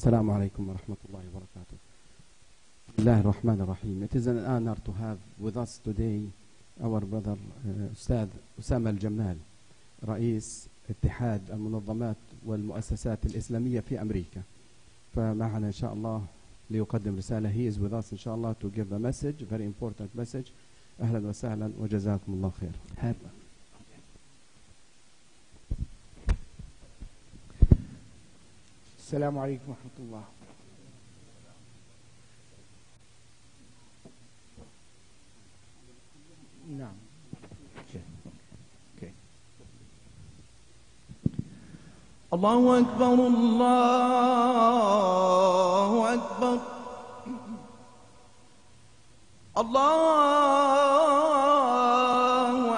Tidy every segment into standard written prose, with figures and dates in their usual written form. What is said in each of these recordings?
السلام عليكم ورحمة الله وبركاته. بسم الله الرحمن الرحيم. It is an honor to have with us today our brother أستاذ أسامة الجمال، رئيس اتحاد المنظمات والمؤسسات الإسلامية في أمريكا. فمعنا إن شاء الله ليقدم رسالة. He is with us إن شاء الله to give a message, very important message. أهلا وسهلا وجزاكم الله خير. السلام عليكم ورحمة الله. نعم. Okay. الله أكبر الله أكبر الله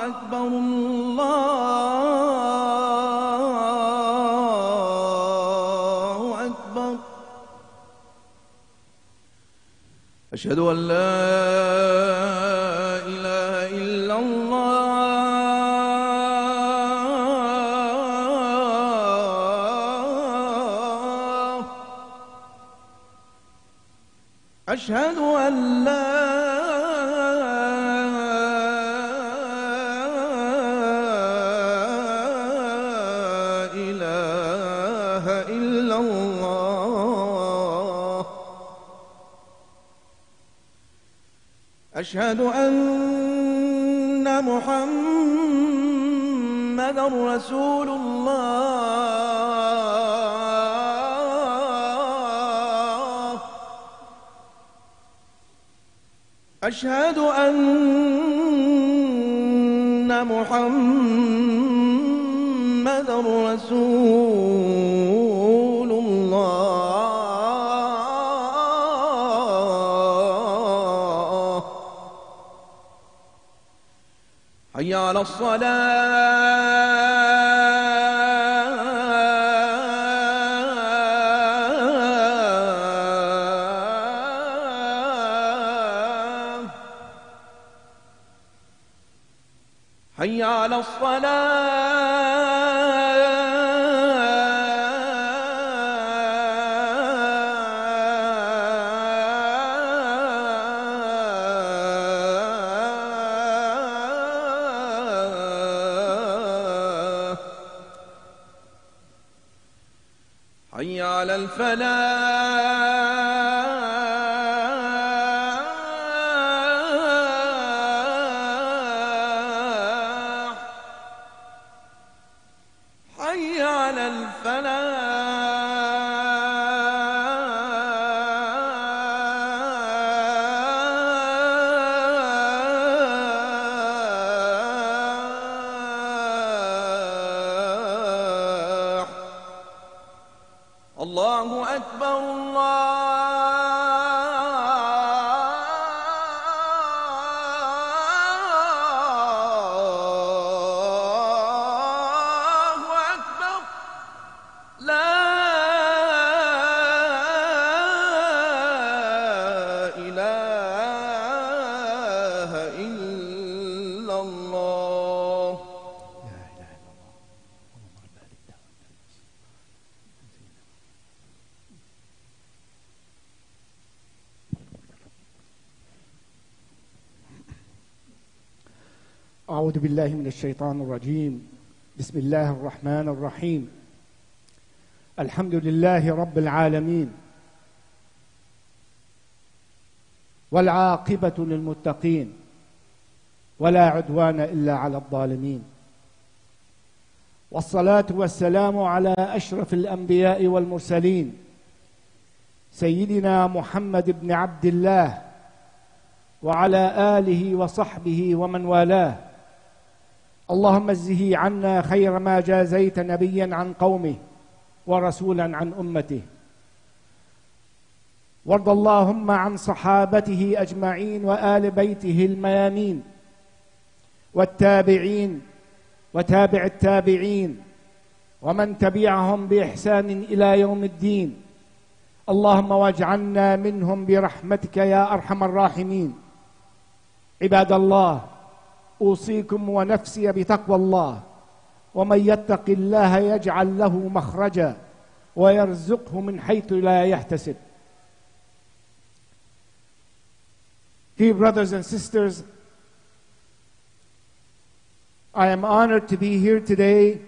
أكبر الله أكبر. أشهد أن لا إله إلا الله. أشهد أن لا إله إلا الله. أشهد أن محمدًا رسول الله. أشهد أن محمدًا رسول الله. حي على الصلاة. حي على الصلاة. حي على الفلاح. حي على الفلاح. الله أكبر الله أكبر. لا إله إلا الله. أعوذ بالله من الشيطان الرجيم. بسم الله الرحمن الرحيم. الحمد لله رب العالمين، والعاقبة للمتقين، ولا عدوان إلا على الظالمين، والصلاة والسلام على أشرف الأنبياء والمرسلين سيدنا محمد بن عبد الله وعلى آله وصحبه ومن والاه. اللهم اجزه عنا خير ما جازيت نبيا عن قومه ورسولا عن أمته. وارض اللهم عن صحابته أجمعين وآل بيته الميامين والتابعين وتابع التابعين ومن تبعهم بإحسان إلى يوم الدين. اللهم واجعلنا منهم برحمتك يا أرحم الراحمين. عباد الله، أوصيكم ونفسي بتقوى الله، ومن يتق الله يجعل له مخرجا ويرزقه من حيث لا يحتسب. Dear brothers and sisters, I am honored to be here today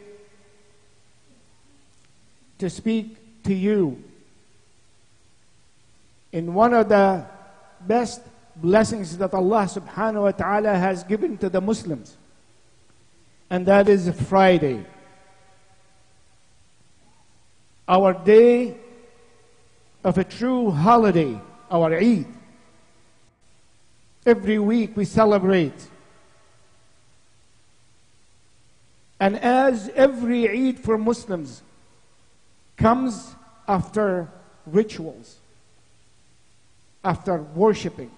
to speak to you in one of the best blessings that Allah subhanahu wa ta'ala has given to the Muslims, and that is Friday, our day of a true holiday, our Eid. Every week we celebrate. And as every Eid for Muslims comes after rituals, after worshiping.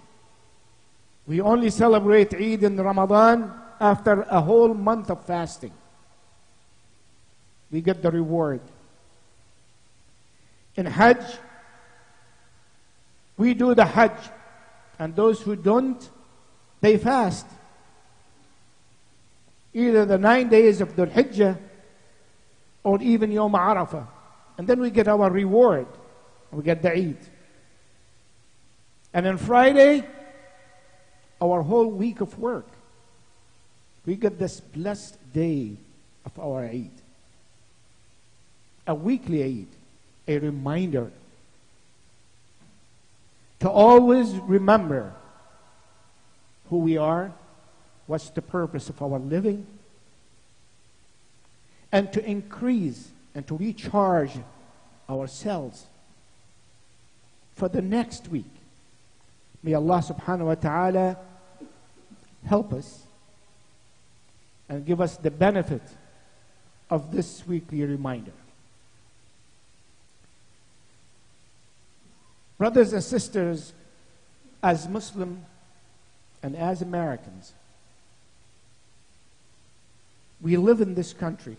We only celebrate Eid in Ramadan after a whole month of fasting. We get the reward. In Hajj, we do the Hajj, and those who don't, they fast. Either the 9 days of Dhul Hijjah or even Yom Arafah. And then we get our reward. We get the Eid. And on Friday, our whole week of work, we get this blessed day of our Eid. A weekly Eid, a reminder to always remember who we are, what's the purpose of our living, and to increase and to recharge ourselves for the next week. May Allah subhanahu wa ta'ala help us and give us the benefit of this weekly reminder. Brothers and sisters, as Muslim and as Americans, we live in this country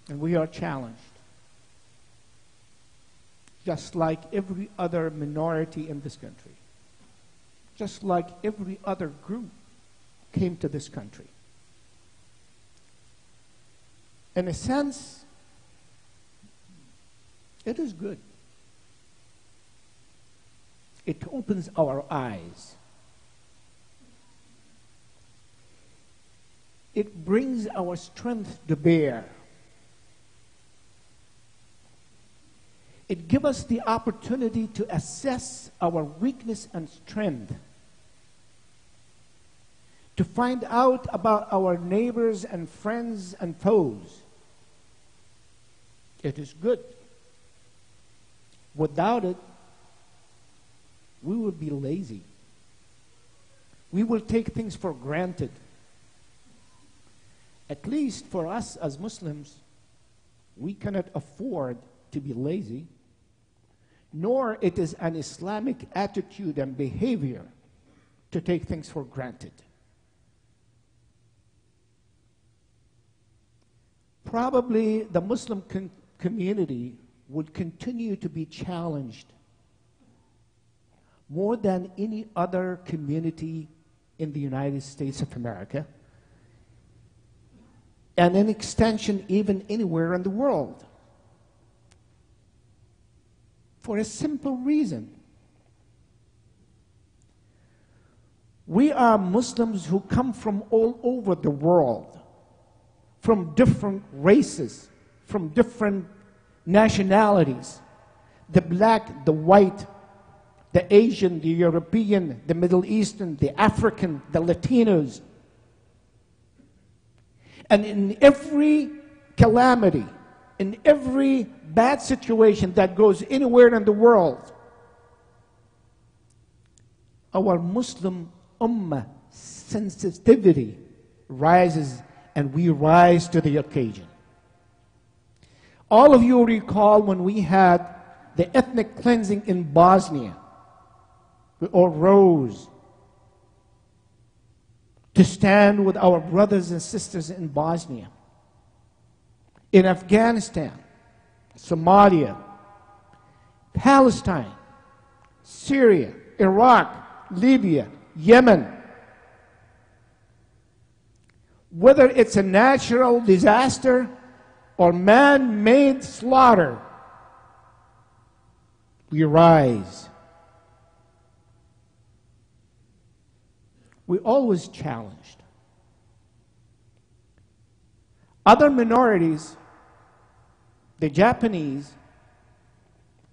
and we are challenged, just like every other minority in this country, just like every other group came to this country. In a sense, it is good. It opens our eyes. It brings our strength to bear. It gives us the opportunity to assess our weakness and strength, to find out about our neighbors and friends and foes. It is good. Without it, we would be lazy. We will take things for granted. At least for us as Muslims, we cannot afford to be lazy, nor it is an Islamic attitude and behavior to take things for granted. Probably the Muslim community would continue to be challenged more than any other community in the United States of America, and in extension even anywhere in the world. For a simple reason. We are Muslims who come from all over the world, from different races, from different nationalities, the black, the white, the Asian, the European, the Middle Eastern, the African, the Latinos. And in every calamity, in every bad situation that goes anywhere in the world, our Muslim ummah sensitivity rises, and we rise to the occasion. All of you recall when we had the ethnic cleansing in Bosnia. We all rose to stand with our brothers and sisters in Bosnia, in Afghanistan, Somalia, Palestine, Syria, Iraq, Libya, Yemen. Whether it's a natural disaster or man-made slaughter, we rise. We always challenged. Other minorities, the Japanese,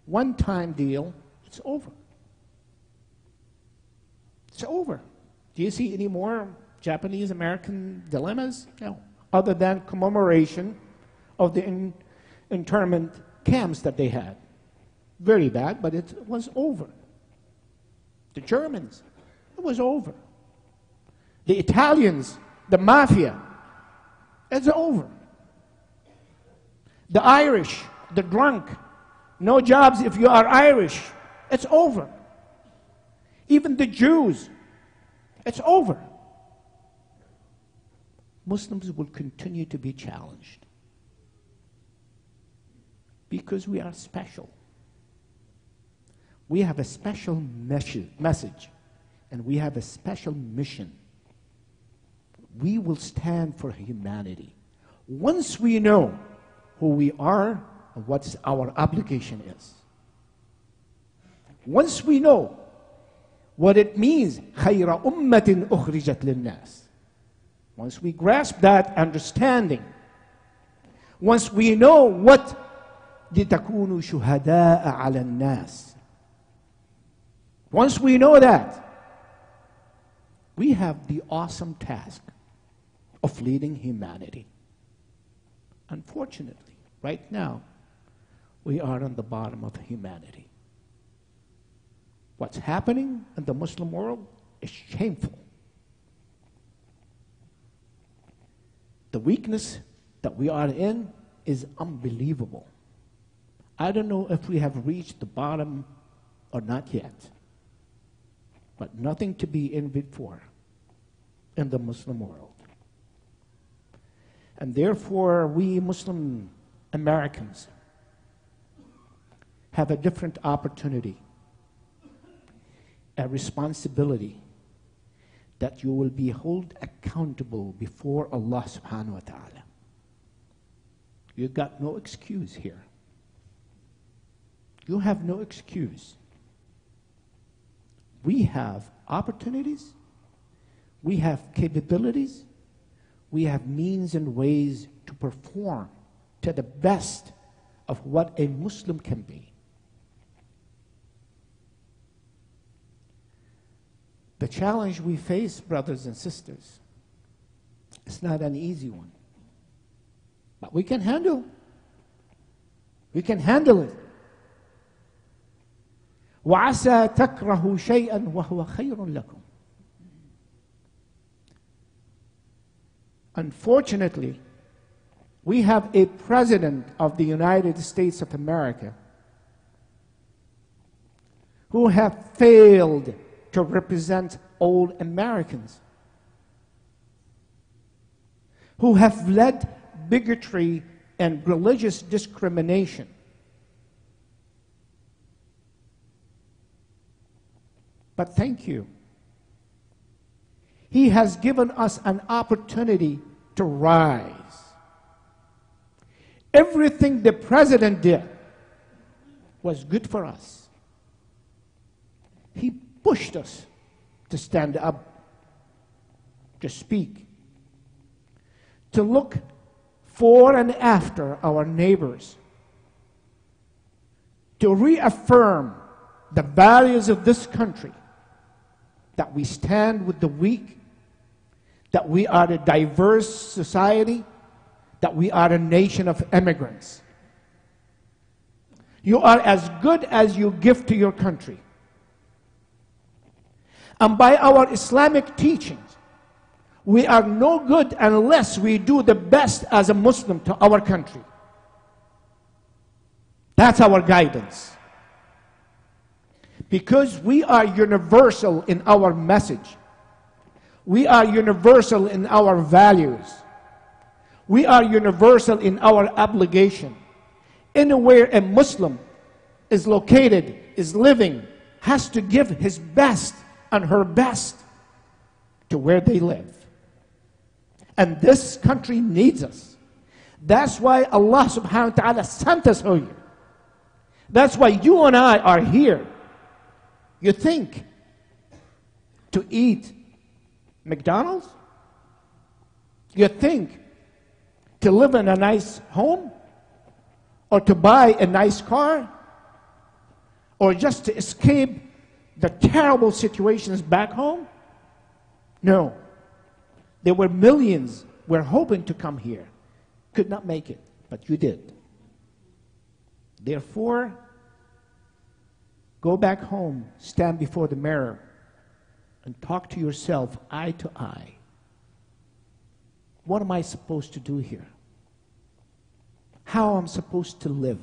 one-time deal, it's over. It's over. Do you see any more Japanese-American dilemmas? No. Other than commemoration of the internment camps that they had. Very bad, but it was over. The Germans, it was over. The Italians, the mafia, it's over. The Irish, the drunk, no jobs if you are Irish, it's over. Even the Jews, it's over. Muslims will continue to be challenged because we are special. We have a special message, and we have a special mission. We will stand for humanity. Once we know who we are and what our obligation is, once we know what it means, خَيْرَ أُمَّةٍ أُخْرِجَتْ لِلنَّاسِ, once we grasp that understanding, once we know what لِتَكُونُوا شُهَدَاءَ عَلَى النَّاسِ, once we know that, we have the awesome task of leading humanity. Unfortunately, right now, we are on the bottom of humanity. What's happening in the Muslim world is shameful. The weakness that we are in is unbelievable. I don't know if we have reached the bottom or not yet, but nothing to be envied for in the Muslim world. And therefore, we Muslim Americans have a different opportunity, a responsibility that you will be held accountable before Allah subhanahu wa ta'ala. You've got no excuse here. You have no excuse. We have opportunities, we have capabilities, we have means and ways to perform to the best of what a Muslim can be. The challenge we face, brothers and sisters, is not an easy one. But we can handle. We can handle it. وَعَسَى تَكْرَهُ شَيْئًا وَهُوَ خَيْرٌ لَكُمْ. Unfortunately, we have a president of the United States of America who have failed to represent all Americans, who have led bigotry and religious discrimination. But thank you. He has given us an opportunity to rise. Everything the president did was good for us. He pushed us to stand up, to speak, to look for and after our neighbors, to reaffirm the values of this country, that we stand with the weak, that we are a diverse society, that we are a nation of immigrants. You are as good as you give to your country. And by our Islamic teachings, we are no good unless we do the best as a Muslim to our country. That's our guidance. Because we are universal in our message. We are universal in our values. We are universal in our obligation. Anywhere a Muslim is located, is living, has to give his best and her best to where they live. And this country needs us. That's why Allah subhanahu wa ta'ala sent us here. That's why you and I are here. You think to eat McDonald's? You think to live in a nice home? Or to buy a nice car? Or just to escape the terrible situations back home? No. There were millions were hoping to come here. Could not make it, but you did. Therefore, go back home, stand before the mirror, and talk to yourself eye to eye. What am I supposed to do here? How am I supposed to live?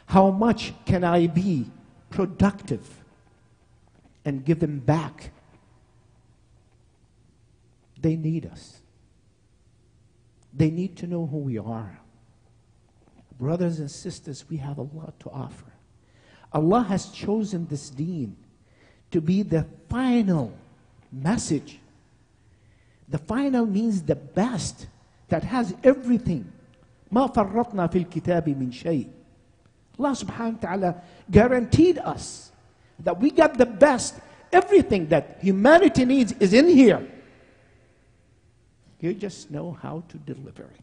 How much can I be productive and give them back? They need us. They need to know who we are. Brothers and sisters, we have a lot to offer. Allah has chosen this deen to be the final message. The final means the best, that has everything. ما فرطنا في الكتاب من شيء. Allah subhanahu wa ta'ala guaranteed us that we got the best. Everything that humanity needs is in here. You just know how to deliver it.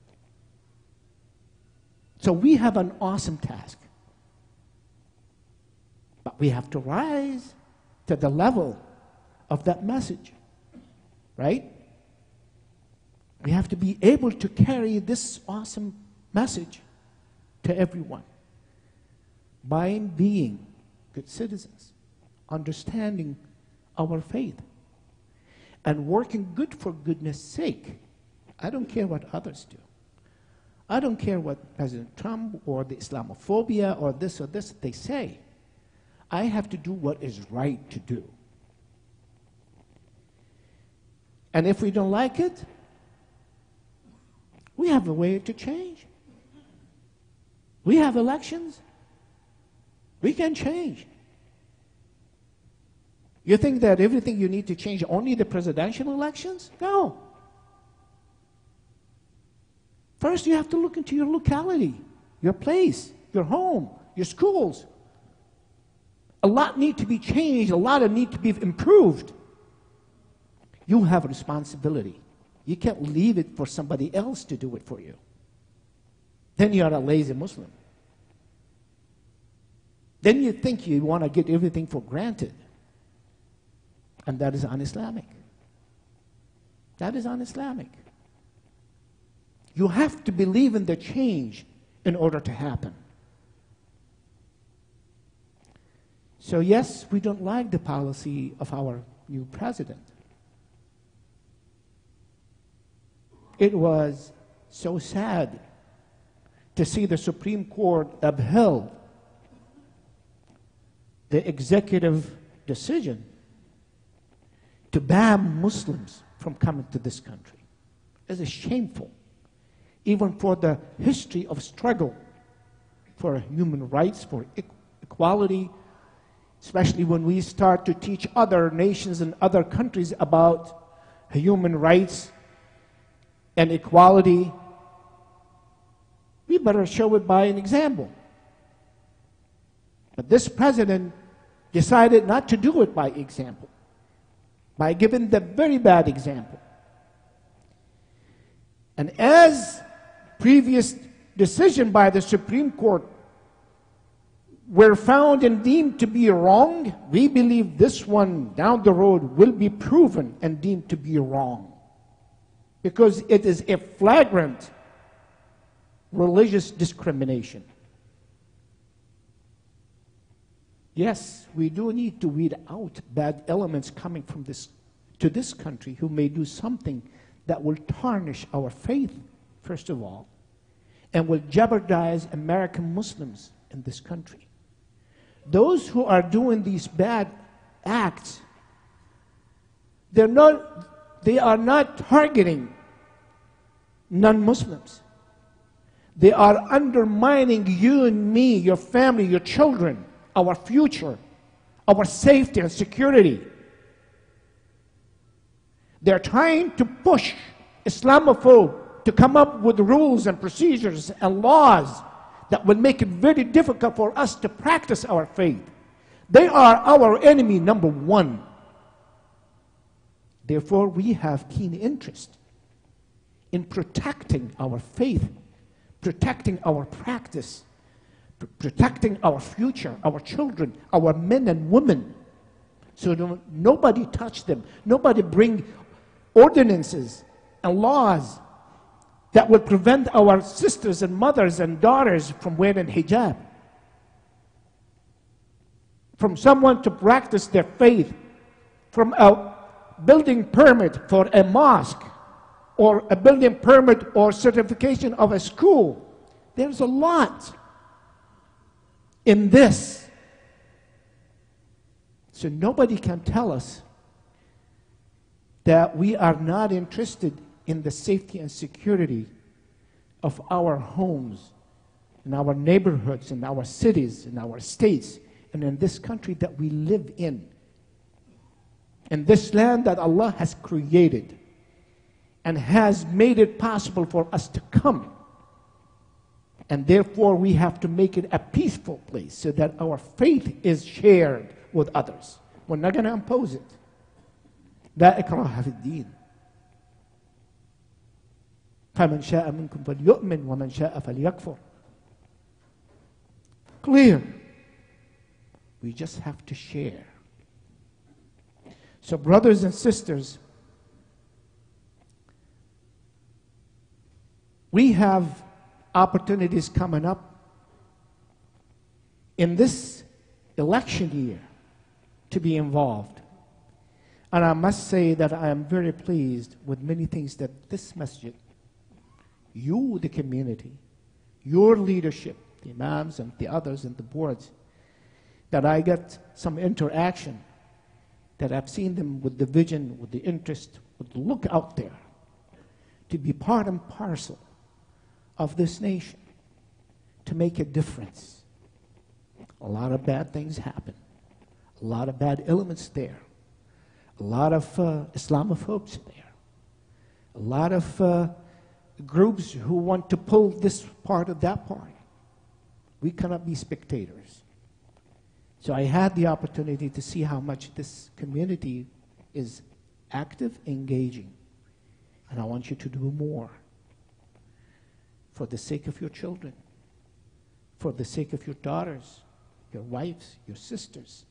So we have an awesome task. But we have to rise to the level of that message. Right? We have to be able to carry this awesome message to everyone by being good citizens, understanding our faith, and working good for goodness sake. I don't care what others do. I don't care what President Trump or the Islamophobia or this they say. I have to do what is right to do. And if we don't like it, we have a way to change. We have elections. We can change. You think that everything you need to change only the presidential elections? No. First, you have to look into your locality, your place, your home, your schools. A lot need to be changed. A lot need to be improved. You have a responsibility. You can't leave it for somebody else to do it for you. Then you are a lazy Muslim. Then you think you want to get everything for granted. And that is un-Islamic. That is un-Islamic. You have to believe in the change in order to happen. So yes, we don't like the policy of our new president. It was so sad to see the Supreme Court upheld the executive decision to ban Muslims from coming to this country. It is shameful, even for the history of struggle for human rights, for equality, especially when we start to teach other nations and other countries about human rights and equality. We better show it by an example. But this president decided not to do it by example, by giving the very bad example. And as previous decision by the Supreme Court were found and deemed to be wrong, we believe this one down the road will be proven and deemed to be wrong, because it is a flagrant religious discrimination. Yes, we do need to weed out bad elements coming from to this country who may do something that will tarnish our faith, first of all, and will jeopardize American Muslims in this country. Those who are doing these bad acts, they are not targeting non-Muslims. They are undermining you and me, your family, your children, our future, our safety and security. They're trying to push Islamophobe to come up with rules and procedures and laws that will make it very difficult for us to practice our faith. They are our enemy number one. Therefore, we have keen interest in protecting our faith, protecting our practice, protecting our future, our children, our men and women. So nobody touch them. Nobody bring ordinances and laws that would prevent our sisters and mothers and daughters from wearing hijab. From someone to practice their faith, from a building permit for a mosque, or a building permit or certification of a school. There's a lot in this. So nobody can tell us that we are not interested in the safety and security of our homes, in our neighborhoods, in our cities, in our states, and in this country that we live in this land that Allah has created and has made it possible for us to come. And therefore, we have to make it a peaceful place so that our faith is shared with others. We're not going to impose it. لا إكراه في الدين. فمن شاء منكم فليؤمن ومن شاء فليكفر. Clear. We just have to share. So, brothers and sisters, we have opportunities coming up in this election year to be involved. And I must say that I am very pleased with many things that this masjid, you, the community, your leadership, the imams and the others and the boards, that I get some interaction, that I've seen them with the vision, with the interest, with the look out there, to be part and parcel of this nation, to make a difference. A lot of bad things happen. A lot of bad elements there. A lot of Islamophobes there. A lot of groups who want to pull this part of that part. We cannot be spectators. So I had the opportunity to see how much this community is active, engaging. And I want you to do more for the sake of your children, for the sake of your daughters, your wives, your sisters,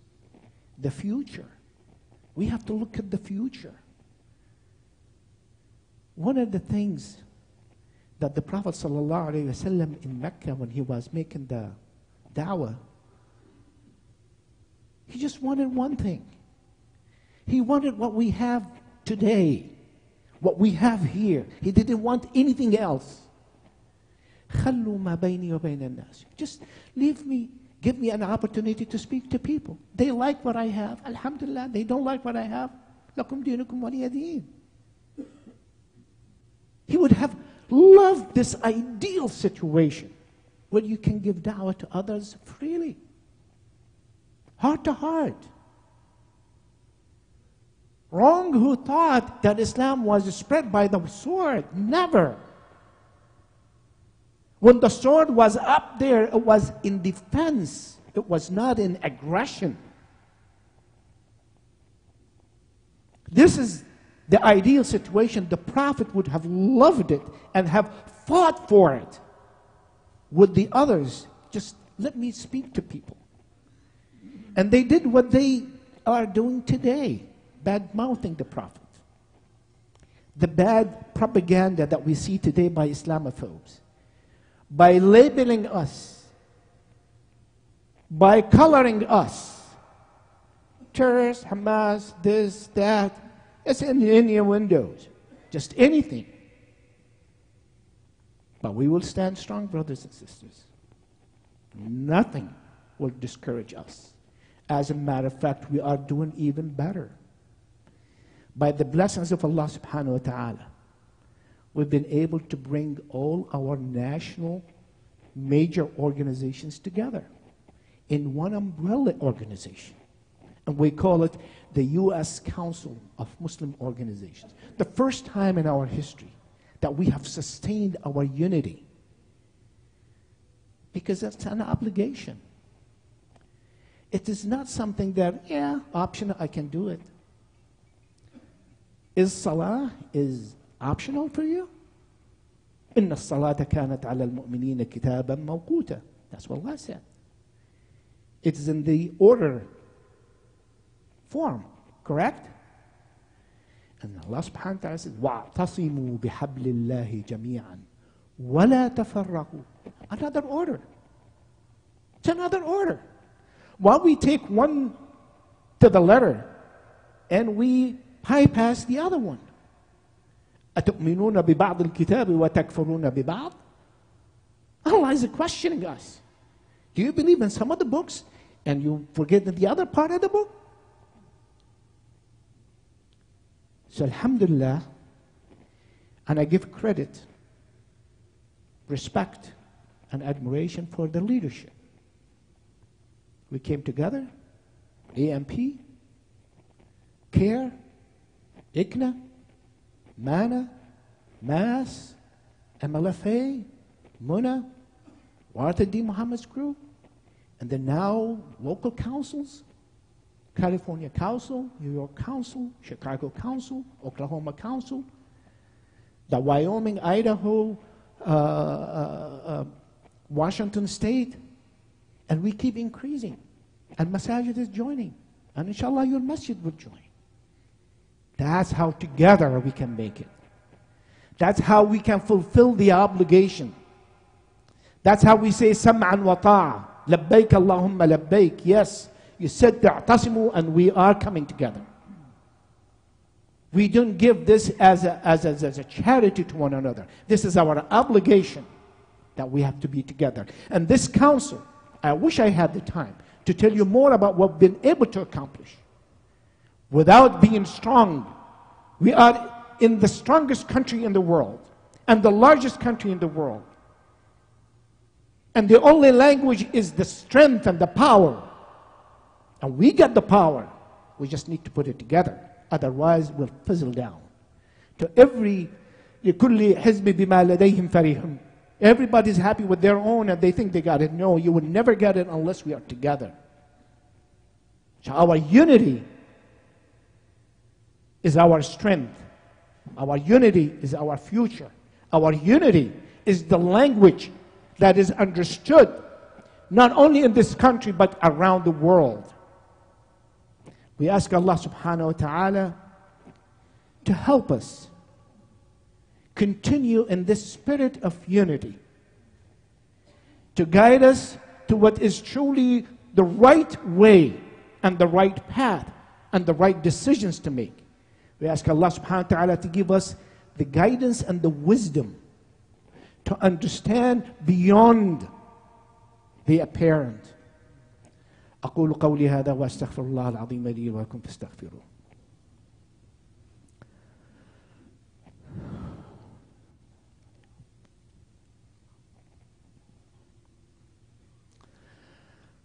the future. We have to look at the future. One of the things that the Prophet ﷺ in Mecca, when he was making the da'wah, he just wanted one thing. He wanted what we have today, what we have here. He didn't want anything else. Just leave me, give me an opportunity to speak to people. They like what I have, alhamdulillah. They don't like what I have, lakum dinukum waliya din. He would have loved this ideal situation where you can give da'wah to others freely, heart to heart. Wrong who thought that Islam was spread by the sword. Never. When the sword was up there, it was in defense. It was not in aggression. This is the ideal situation. The Prophet would have loved it and have fought for it with the others. Just let me speak to people. And they did what they are doing today, bad-mouthing the Prophet. The bad propaganda that we see today by Islamophobes, by labeling us, by coloring us, terrorists, Hamas, this, that, it's in your windows, just anything. But we will stand strong, brothers and sisters. Nothing will discourage us. As a matter of fact, we are doing even better. By the blessings of Allah subhanahu wa ta'ala, we've been able to bring all our national major organizations together in one umbrella organization. And we call it the U.S. Council of Muslim Organizations. The first time in our history that we have sustained our unity. Because it's an obligation. It is not something that, yeah, optional, I can do it. Is salah is optional for you? إن الصلاة كانت على المؤمنين كتابا موقوتا. That's what Allah said. It is in the order form, correct? And Allah subhanahu wa ta'ala says, وَاعْتَصِمُوا بِحَبْلِ اللَّهِ جَمِيعًا وَلَا تَفَرَّقُوا. Another order. It's another order. While we take one to the letter and we bypass the other one. أَتُؤْمِنُونَ بِبَعْضِ الْكِتَابِ وَتَكْفُرُونَ بِبَعْضِ. Allah is questioning us. Do you believe in some of the books and you forget the other part of the book? So alhamdulillah, and I give credit, respect, and admiration for the leadership. We came together, AMP, CARE, ICNA, MANA, MAS, MLFA, MUNA, Warta D. Muhammad's group, and then now local councils, California Council, New York Council, Chicago Council, Oklahoma Council, the Wyoming, Idaho, Washington State, and we keep increasing. And Masajid is joining. And inshallah your masjid will join. That's how together we can make it. That's how we can fulfill the obligation. That's how we say sam'an wa ta'a. Labbaik Allahumma labbaik. Yes, you said ta'tasimu, and we are coming together. We don't give this as a charity to one another. This is our obligation that we have to be together. And this council, I wish I had the time to tell you more about what we've been able to accomplish. Without being strong, we are in the strongest country in the world and the largest country in the world. And the only language is the strength and the power. And we got the power. We just need to put it together. Otherwise, we'll fizzle down. To every لِكُلِّ حِزْبٍ بِمَا لَدَيْهِمْ فَرِحٌ. Everybody's happy with their own and they think they got it. No, you will never get it unless we are together. So our unity is our strength. Our unity is our future. Our unity is the language that is understood not only in this country but around the world. We ask Allah subhanahu wa ta'ala to help us continue in this spirit of unity, to guide us to what is truly the right way and the right path and the right decisions to make. We ask Allah subhanahu wa ta'ala to give us the guidance and the wisdom to understand beyond the apparent. أقول قولي هذا وأستغفر الله العظيم لي ولكم فاستغفروه.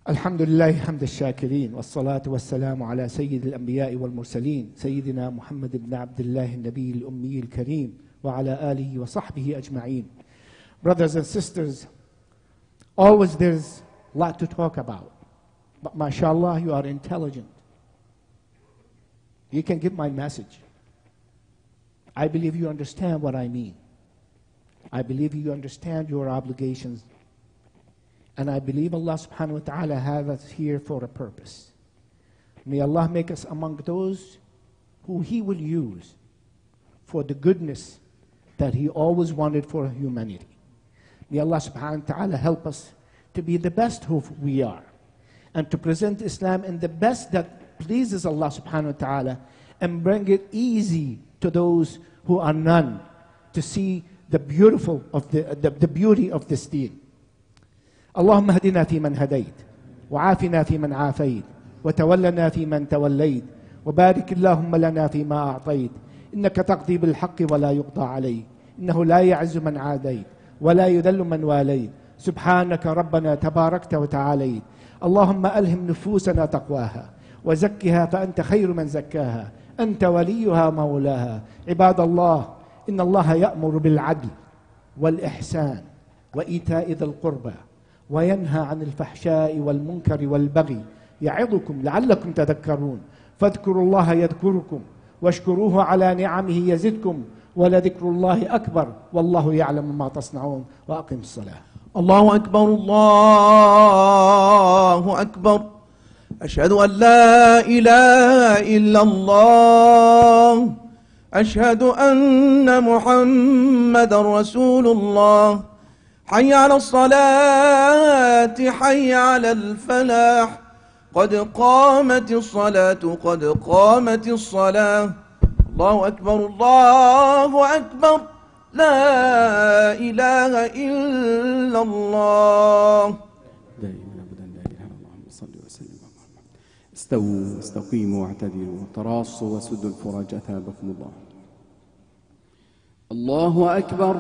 الحمد لله حمد الشاكرين والصلاة والسلام على سيد الأنبياء والمرسلين سيدنا محمد بن عبد الله النبي الأمي الكريم وعلى آله وصحبه أجمعين. Brothers and sisters, always there's a lot to talk about. But mashallah, you are intelligent. You can get my message. I believe you understand what I mean. I believe you understand your obligations. And I believe Allah subhanahu wa ta'ala has us here for a purpose. May Allah make us among those who He will use for the goodness that He always wanted for humanity. May Allah subhanahu wa ta'ala help us to be the best who we are and to present Islam in the best that pleases Allah subhanahu wa ta'ala and bring it easy to those who are none to see the beautiful of the beauty of this deen. اللهم اهدنا فيمن هديت وعافنا فيمن عافيت وتولنا فيمن توليت وبارك اللهم لنا فيما أعطيت إنك تقضي بالحق ولا يقضى عليك إنه لا يعز من عاديت ولا يذل من واليت سبحانك ربنا تباركت وتعاليت اللهم ألهم نفوسنا تقواها وزكها فأنت خير من زكاها أنت وليها مولاها عباد الله إن الله يأمر بالعدل والإحسان وإيتاء ذي القربى وينهى عن الفحشاء والمنكر والبغي يعظكم لعلكم تذكرون فاذكروا الله يذكركم واشكروه على نعمه يزدكم ولذكر الله أكبر والله يعلم ما تصنعون. وأقم الصلاة. الله أكبر الله أكبر. أشهد أن لا إله إلا الله. أشهد أن محمد رسول الله. حي على الصلاة حي على الفلاح. قد قامت الصلاة قد قامت الصلاة. الله أكبر الله أكبر. لا إله إلا الله. دائما أبدا لا إله إلا الله. صل وسلم على محمد. استووا استقيموا واعتدلوا وتراصوا وسدوا الفرج أثابكم الله. الله أكبر.